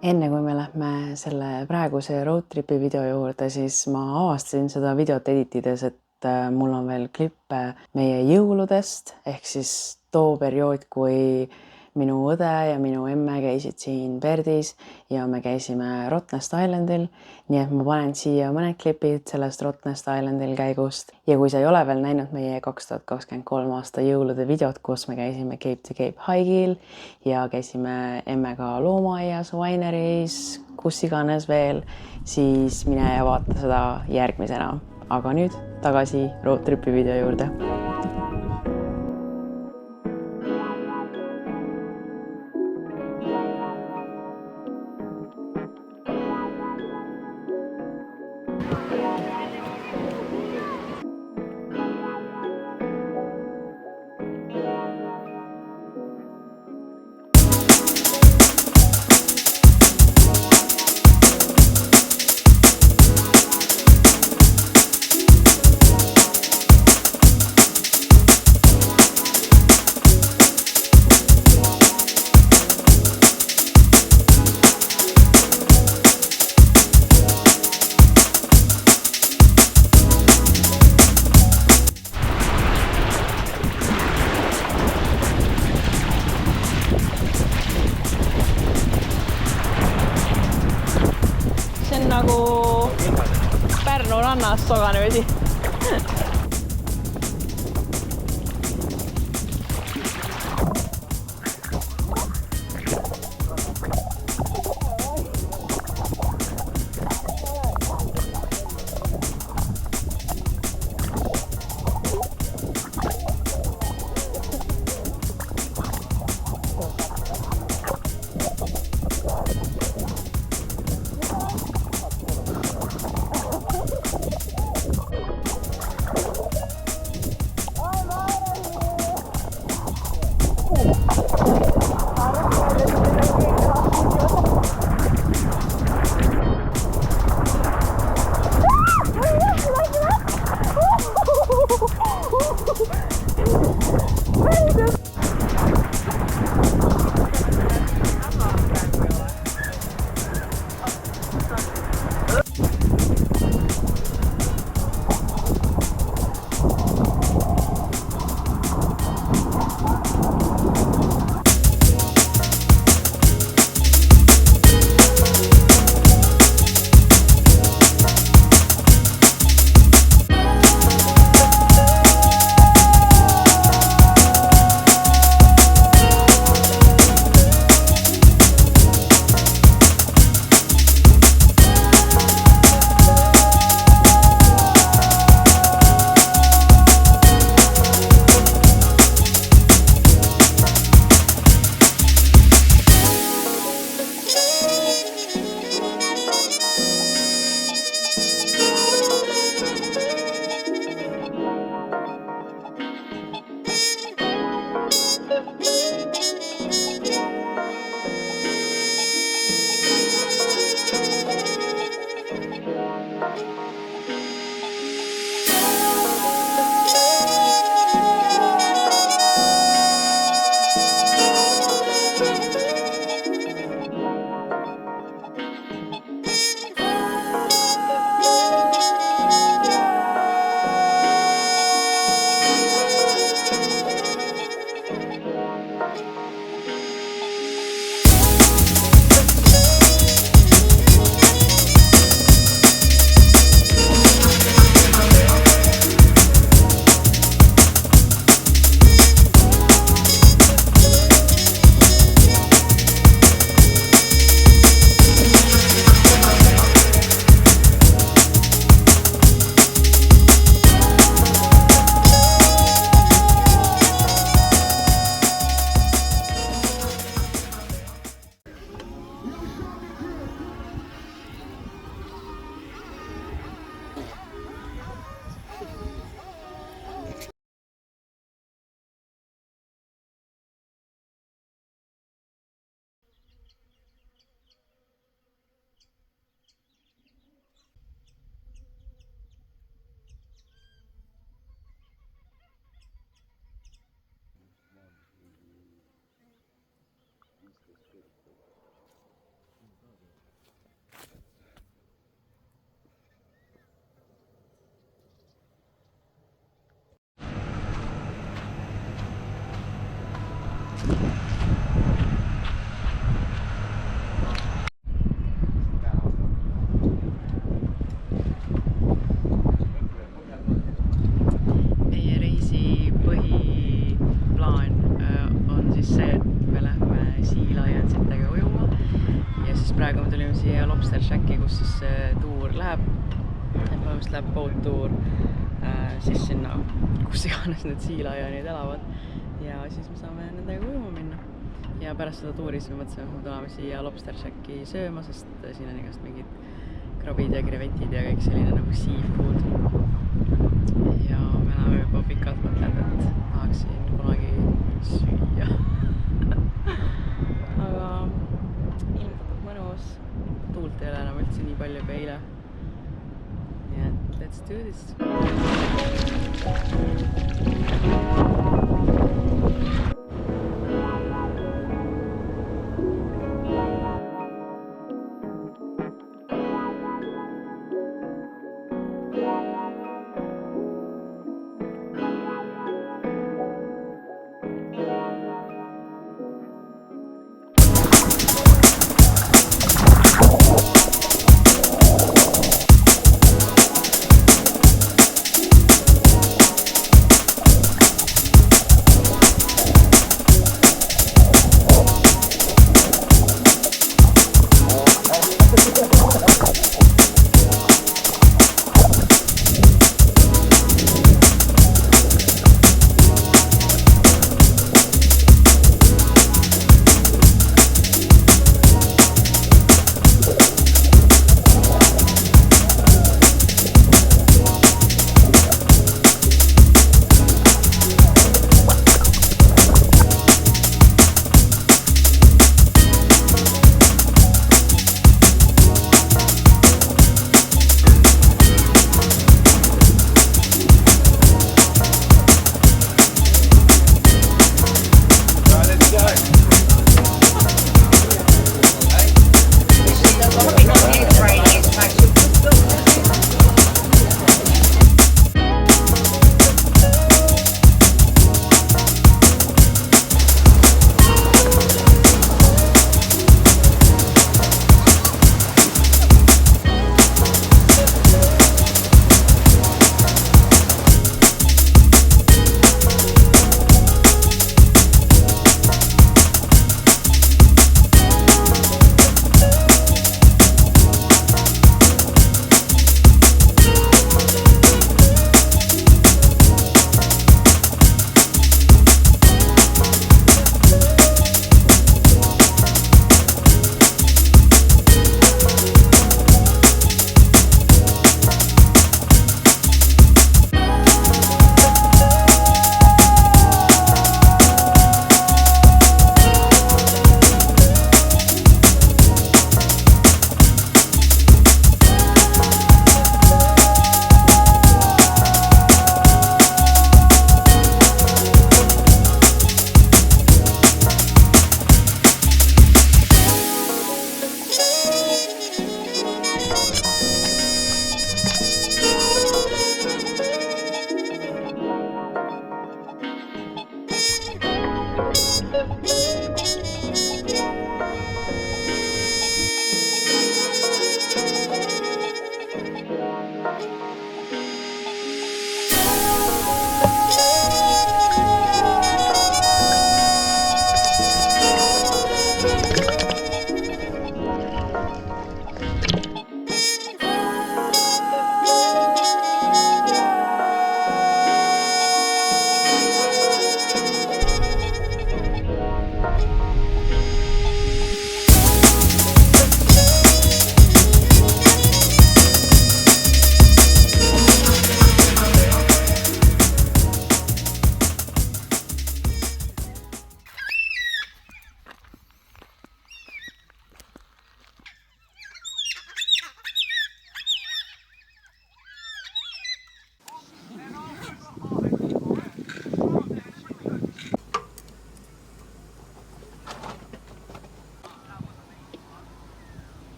Enne kui me lähme selle praeguse roadtripi video juurde, siis ma avastasin seda videot editides, et mul on veel klippe meie jõuludest, ehk siis too periood, kui minu õde ja minu emme käisid siin Perdis ja me käisime Rottnest Islandil. Nii et ma panen siia mõned klipid sellest Rottnest Islandil käigust. Ja kui sa ei ole veel näinud meie 2023 aasta jõulude videot, kus me käisime Cape to Cape haigil ja käisime emmega loomaaias, wineries, kus iganes veel, siis mine ja vaata seda järgmisena. Aga nüüd tagasi roadtripi video juurde. Nagu Pärnu rannas soganemisi. Meie reisi põhiplaan on siis see, et me lähme siilaiansitega ujuma ja siis praegu me tulime siia lobster shacki, kus siis see tuur läheb. Põhimõtteliselt läheb boat-tuur siis sinna, kus iganes need siilaianid elavad ja siis me saame nendega ujuma minna. Ja pärast seda tuuri siis me mõtlesime, et me tuleme siia lobster shacki sööma, sest siin on igast mingid krabid ja krevetid ja kõik selline nagu seafood. Ja me oleme juba pikalt mõtlenud, et tahaksin kunagi süüa. Aga ilmselt mõnus, tuult ei ole enam üldse nii palju kui eile. Nii et let's do this!